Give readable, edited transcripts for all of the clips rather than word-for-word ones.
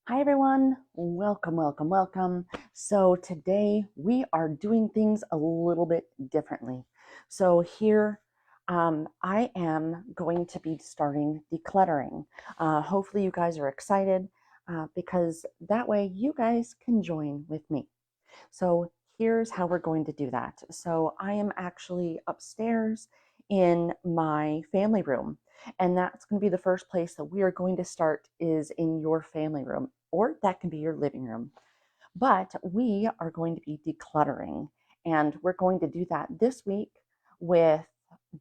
Hi everyone, welcome, welcome, welcome. So today we are doing things a little bit differently. So here I am going to be starting decluttering. Hopefully you guys are excited because that way you guys can join with me. So here's how we're going to do that. So I am actually upstairs in my family room, and that's going to be the first place that we are going to start is in your family room, or that can be your living room. But we are going to be decluttering, and we're going to do that this week with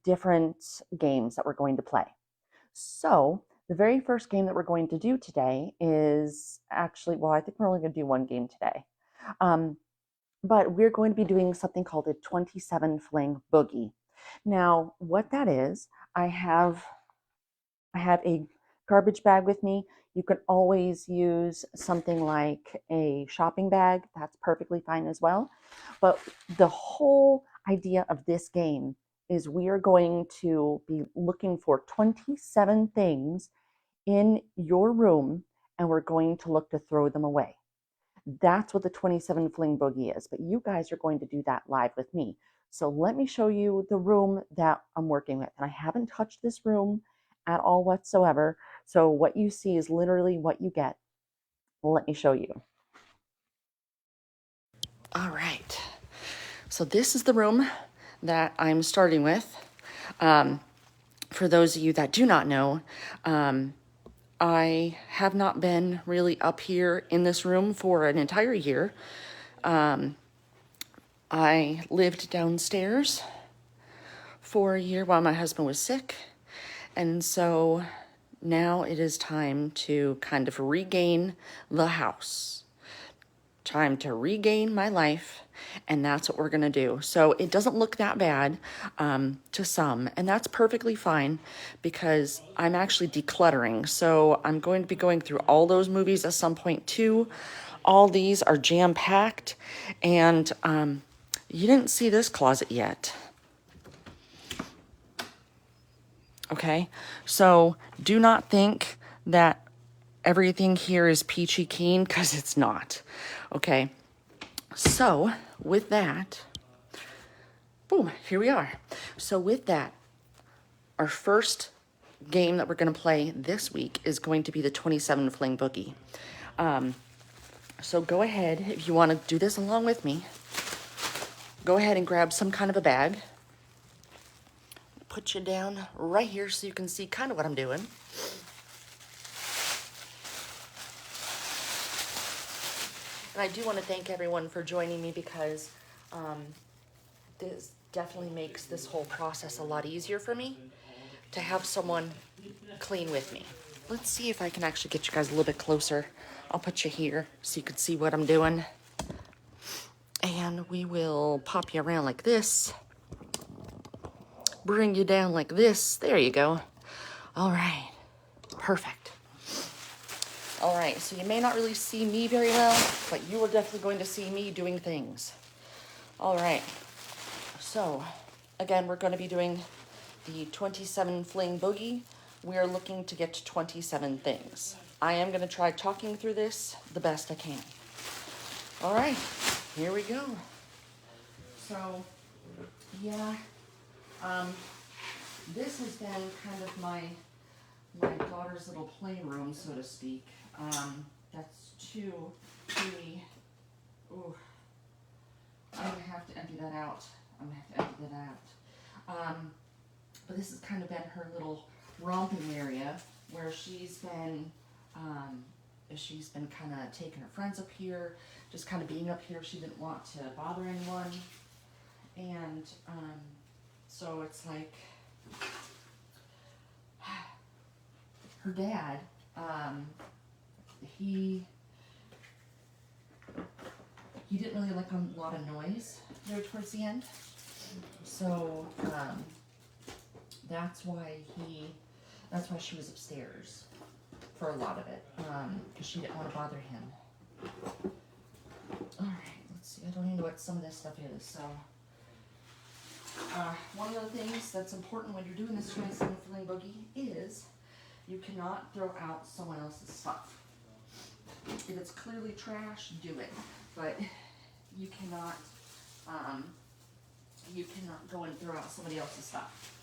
different games that we're going to play. So the very first game that we're going to do today is actually, well, I think we're only going to do one game today. Um, but we're going to be doing something called a 27 Fling Boogie. Now, what that is, I have a garbage bag with me. You can always use something like a shopping bag. That's perfectly fine as well. But the whole idea of this game is we are going to be looking for 27 things in your room, and we're going to look to throw them away. That's what the 27 Fling Boogie is, but you guys are going to do that live with me. So let me show you the room that I'm working with. And I haven't touched this room at all whatsoever. So what you see is literally what you get. Let me show you. All right. So this is the room that I'm starting with. For those of you that do not know, I have not been really up here in this room for an entire year. I lived downstairs for a year while my husband was sick. And so now it is time to kind of regain the house. Time to regain my life, and that's what we're gonna do. So it doesn't look that bad to some, and that's perfectly fine because I'm actually decluttering. So I'm going to be going through all those movies at some point too. All these are jam-packed, and you didn't see this closet yet. Okay, so do not think that everything here is peachy keen, because it's not. Okay, so with that, boom, here we are. So with that, our first game that we're going to play this week is going to be the 27 Fling Boogie. So go ahead, if you want to do this along with me, go ahead and grab some kind of a bag. Put you down right here so you can see kind of what I'm doing. And I do want to thank everyone for joining me because this definitely makes this whole process a lot easier for me to have someone clean with me. Let's see if I can actually get you guys a little bit closer. I'll put you here so you can see what I'm doing. And we will pop you around like this. Bring you down like this. There you go. All right. Perfect. All right, so you may not really see me very well, but you are definitely going to see me doing things. All right. So, again, we're going to be doing the 27 Fling Boogie. We are looking to get to 27 things. I am going to try talking through this the best I can. All right, here we go. So, yeah, this has been kind of my daughter's little playroom, so to speak. That's too, ooh, I'm going to have to empty that out. But this has kind of been her little romping area where she's been kind of taking her friends up here, just kind of being up here. She didn't want to bother anyone. And so it's like her dad, he didn't really like a lot of noise there towards the end. So that's why she was upstairs for a lot of it, because she didn't want to bother him. All right, let's see. I don't even know what some of this stuff is. So one of the things that's important when you're doing this 27 Fling Boogie is you cannot throw out someone else's stuff. If it's clearly trash, do it. But you cannot go and throw out somebody else's stuff.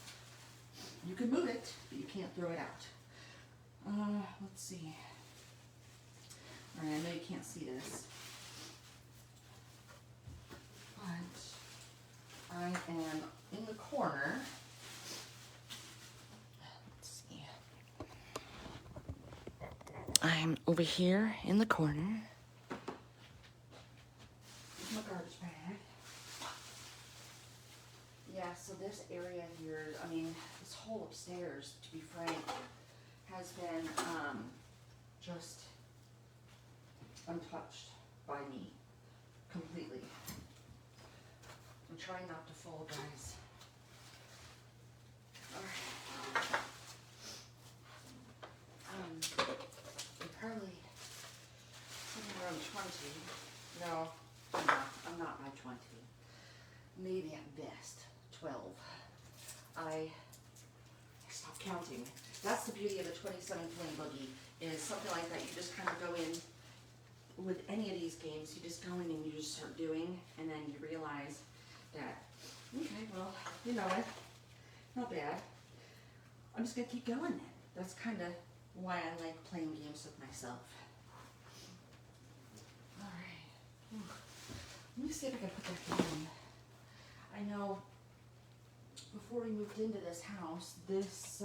You can move it, but you can't throw it out. Let's see. All right, I know you can't see this, but I am in the corner. Let's see. I'm over here in the corner. My garbage bag. Yeah, so this area here, I mean, this whole upstairs, to be frank, has been just untouched by me completely. I'm trying not to fall, guys. Alright. I'm probably somewhere around 20. No, I'm not by 20. Maybe at best 12. I stopped counting. That's the beauty of the 27 Fling Boogie, is something like that. You just kind of go in with any of these games. You just go in and you just start doing, and then you realize that, okay, well, you know what? Not bad. I'm just gonna keep going then. That's kind of why I like playing games with myself. All right. Let me see if I can put that down. I know before we moved into this house, this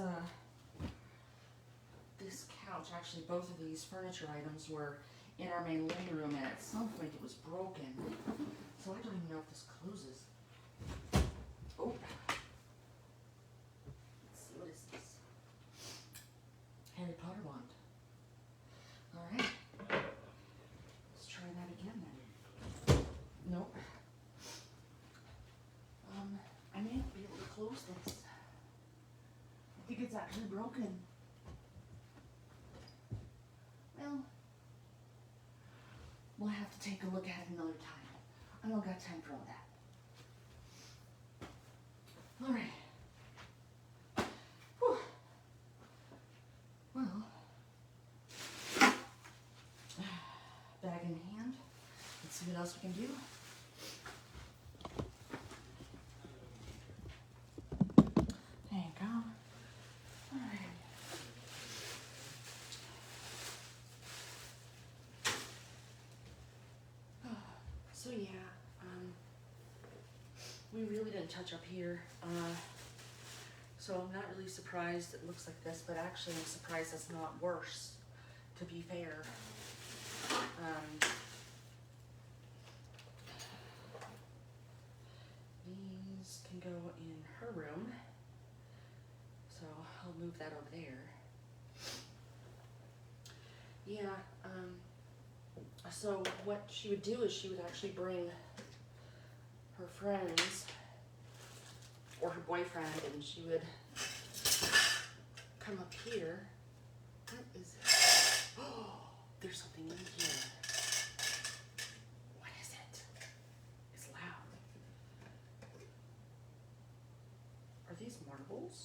couch, actually both of these furniture items were in our main living room, and at some point it was broken. So I don't even know if this closes. Oh. Let's see, what is this? Harry Potter wand. All right. Let's try that again then. Nope. I may not be able to close this. I think it's actually broken. Well, we'll have to take a look at it another time. I don't got time for all that. All right. Whew. Well, bag in hand. Let's see what else we can do. There you go. All right. So yeah, we really didn't touch up here. So I'm not really surprised it looks like this, but actually I'm surprised it's not worse, to be fair. These can go in her room, so I'll move that over there. Yeah, so what she would do is she would actually bring her friends or her boyfriend, and she would come up here. What is it? Oh, there's something in here. What is it? It's loud. Are these marbles?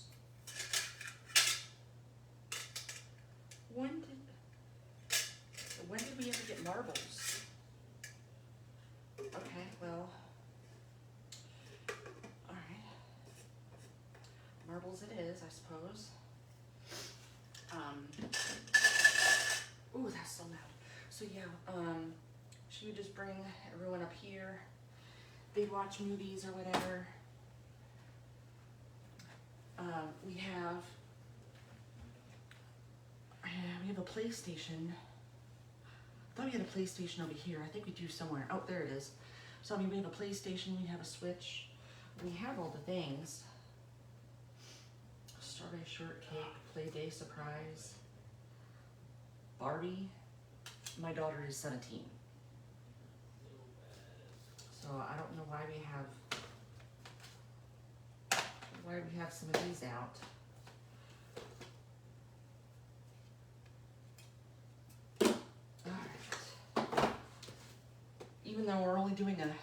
When did we ever get marbles? Okay, well, all right. Marbles it is, I suppose. Ooh, that's so loud. So yeah, she would just bring everyone up here. They'd watch movies or whatever. We have a PlayStation. I thought we had a PlayStation over here. I think we do somewhere. Oh, there it is. So I mean, we have a PlayStation, we have a Switch, we have all the things. Strawberry shortcake, play day surprise, Barbie. My daughter is 17. So I don't know why we have some of these out. Even though we're only doing a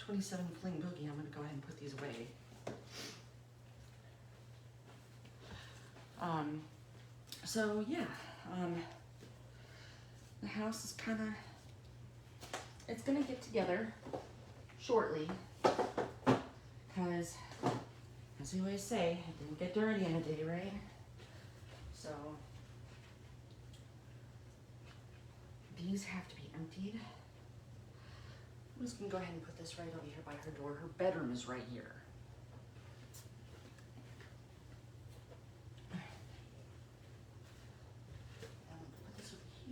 27 Fling Boogie, I'm going to go ahead and put these away. So yeah, the house is kind of, it's gonna get together shortly, because as we always say, it didn't get dirty in a day, right? So these have to be emptied. I'm just gonna go ahead and put this right over here by her door. Her bedroom is right here.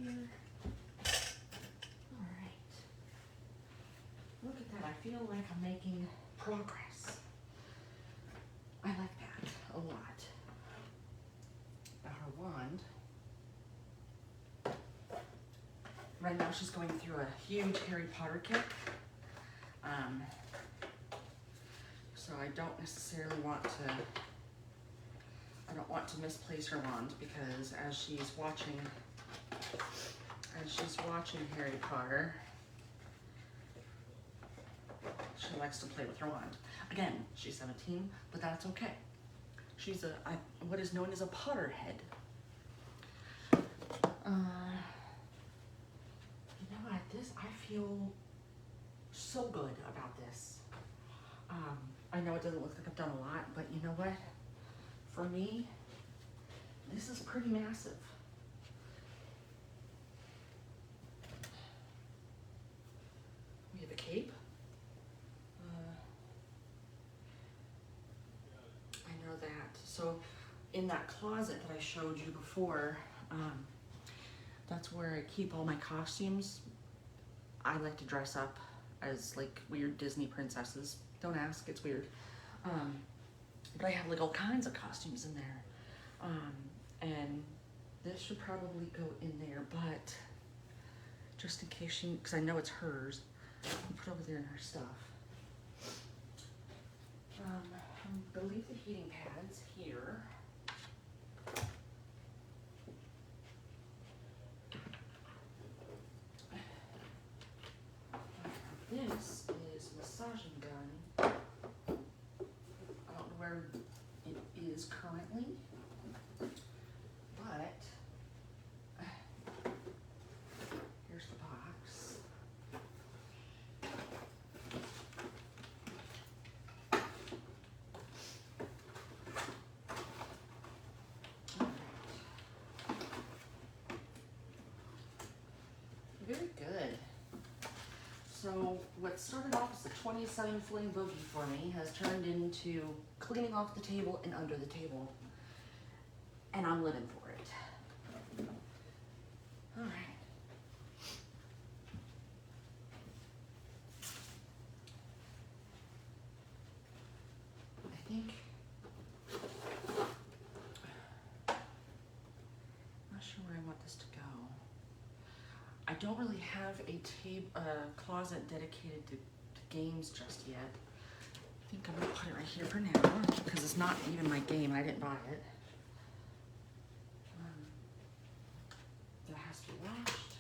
Here. All right. Look at that. I feel like I'm making progress. I like that a lot. Now her wand. Right now she's going through a huge Harry Potter kick. So I don't necessarily want to, I don't want to misplace her wand, because as she's watching Harry Potter, she likes to play with her wand. Again, she's 17, but that's okay. She's what is known as a Potterhead. You know what? I feel so good about this. I know it doesn't look like I've done a lot, but you know what? For me, this is pretty massive. We have a cape. I know that. So in that closet that I showed you before, that's where I keep all my costumes. I like to dress up as like weird Disney princesses. Don't ask, it's weird. But I have like all kinds of costumes in there. And this should probably go in there, but just in case because I know it's hers, I'll put it over there in her stuff. I believe the heating pads here. This is a massaging gun. I don't know where it is currently, but here's the box. Very good. So what started off as a 27 Fling Boogie for me has turned into cleaning off the table and under the table. And I'm living for it. All right. I think, not sure where I want this to go. I don't really have a closet dedicated to games just yet. I think I'm gonna put it right here for now, because it's not even my game. I didn't buy it. That has to be washed.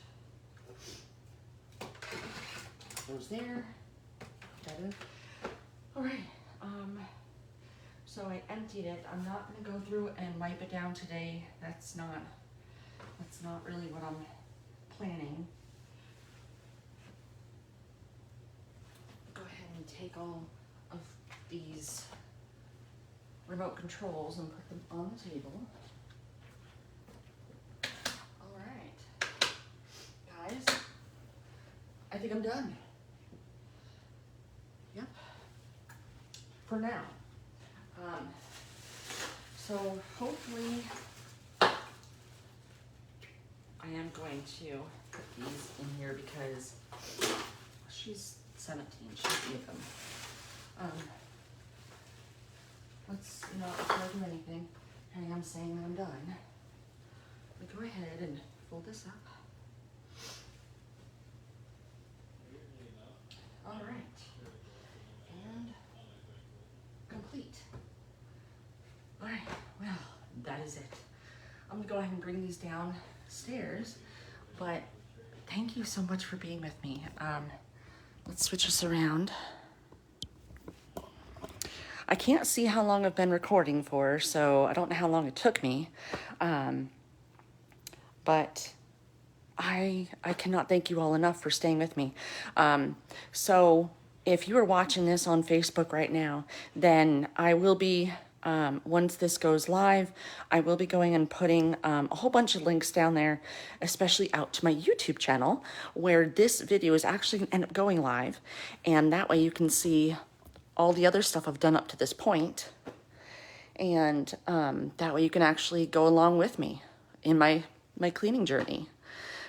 Goes there. Better. All right. So I emptied it. I'm not gonna go through and wipe it down today. That's not really what I'm planning. Go ahead and take all of these remote controls and put them on the table. All right, guys, I think I'm done. Yep, for now. So hopefully I am going to put these in here because she's 17, she'll get them. Before I do anything, and I'm saying that I'm done, we go ahead and fold this up. All right, and complete. All right, well, that is it. I'm gonna go ahead and bring these downstairs, but thank you so much for being with me. Let's switch this around. I can't see how long I've been recording for, so I don't know how long it took me. But I I cannot thank you all enough for staying with me. So if you are watching this on Facebook right now, then I will be, once this goes live, I will be going and putting a whole bunch of links down there, especially out to my YouTube channel, where this video is actually going to end up going live. And that way you can see all the other stuff I've done up to this point. And that way you can actually go along with me in my cleaning journey,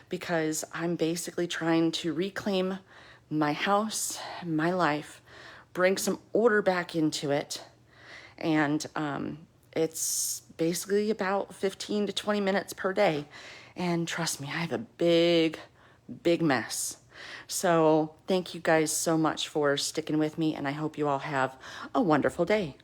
because I'm basically trying to reclaim my house, my life, bring some order back into it. And it's basically about 15 to 20 minutes per day. And trust me, I have a big mess. So thank you guys so much for sticking with me, and I hope you all have a wonderful day.